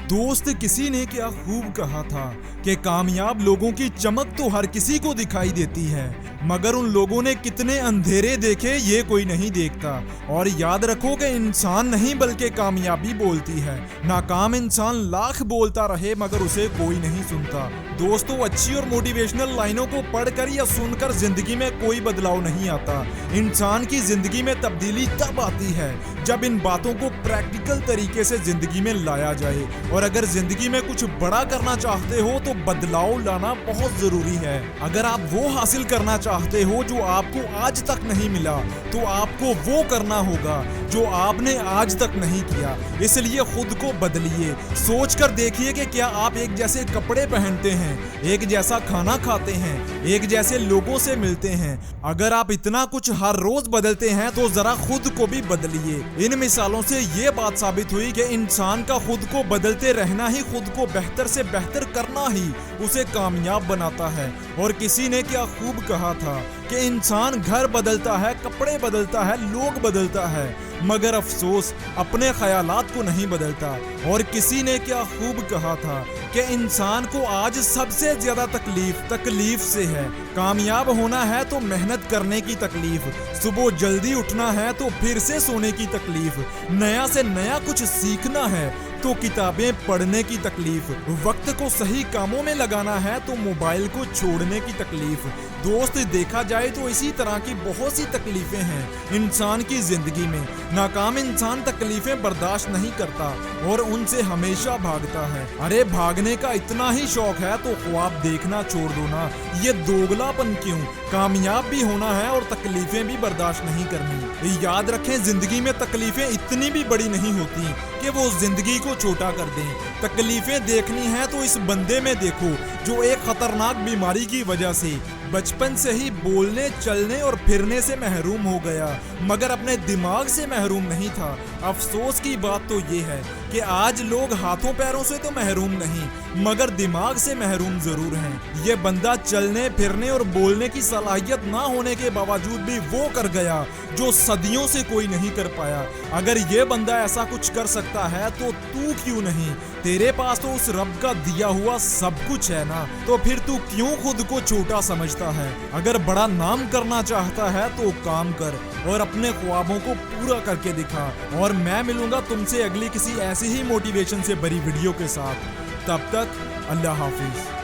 दोस्त किसी ने क्या खूब कहा था कि कामयाब लोगों की चमक तो हर किसी को दिखाई देती है, मगर उन लोगों ने कितने अंधेरे देखे ये कोई नहीं देखता। और याद रखो कि इंसान नहीं बल्कि कामयाबी बोलती है। नाकाम इंसान लाख बोलता रहे मगर उसे कोई नहीं सुनता। दोस्तों, अच्छी और मोटिवेशनल लाइनों को पढ़कर या सुनकर जिंदगी में कोई बदलाव नहीं आता। इंसान की जिंदगी में तब्दीली तब आती है जब इन बातों को प्रैक्टिकल तरीके से जिंदगी में लाया जाए। और अगर जिंदगी में कुछ बड़ा करना चाहते हो तो बदलाव लाना बहुत जरूरी है। अगर आप वो हासिल करना चाहते हो जो आपको आज तक नहीं मिला, तो आपको वो करना होगा जो आपने आज तक नहीं किया। इसलिए खुद को बदलिए। सोच कर देखिए कि क्या आप एक जैसे कपड़े पहनते हैं, एक जैसा खाना खाते हैं, एक जैसे लोगों से मिलते हैं। अगर आप इतना कुछ हर रोज बदलते हैं तो जरा खुद को भी बदलिए। इन मिसालों से ये बात साबित हुई कि इंसान का खुद को बदलते रहना ही खुद को बेहतर से बेहतर करना ही उसे कामयाब बनाता है। और किसी ने क्या खूब कहा था कि इंसान घर बदलता है, कपड़े बदलता है, लोग बदलता है, मगर अफसोस अपने ख्यालात को नहीं बदलता। और किसी ने क्या खूब कहा था कि इंसान को आज सबसे ज्यादा तकलीफ से है। कामयाब होना है तो मेहनत करने की तकलीफ, सुबह जल्दी उठना है तो फिर से सोने की तकलीफ, नया से नया कुछ सीखना है तो किताबें पढ़ने की तकलीफ, वक्त को सही कामों में लगाना है तो मोबाइल को छोड़ने की तकलीफ। दोस्त, देखा जाए तो इसी तरह की बहुत सी तकलीफें हैं इंसान की जिंदगी में। नाकाम इंसान तकलीफें बर्दाश्त नहीं करता और उनसे हमेशा भागता है। अरे भागने का इतना ही शौक है तो ख्वाब देखना छोड़ दो ना। ये दोगलापन क्यों? कामयाब भी होना है और तकलीफें भी बर्दाश्त नहीं करनी। याद रखें, जिंदगी में तकलीफें इतनी भी बड़ी नहीं होती कि वो जिंदगी को छोटा कर दें। तकलीफें देखनी है तो इस बंदे में देखो जो एक खतरनाक बीमारी की वजह से बचपन से ही बोलने, चलने और फिरने से महरूम हो गया, मगर अपने दिमाग से महरूम नहीं था। अफसोस की बात तो ये है कि आज लोग हाथों पैरों से तो महरूम नहीं, मगर दिमाग से महरूम जरूर हैं। ये बंदा चलने, फिरने और बोलने की सलाहियत ना होने के बावजूद भी वो कर गया जो सदियों से कोई नहीं कर पाया। अगर ये बंदा ऐसा कुछ कर सकता है तो तू क्यों नहीं? तेरे पास तो उस रब का दिया हुआ सब कुछ है ना, तो फिर तू क्यों खुद को छोटा समझता है? अगर बड़ा नाम करना चाहता है तो काम कर और अपने ख्वाबों को पूरा करके दिखा। और मैं मिलूंगा तुमसे अगली किसी ऐसी ही मोटिवेशन से भरी वीडियो के साथ। तब तक अल्लाह हाफिज।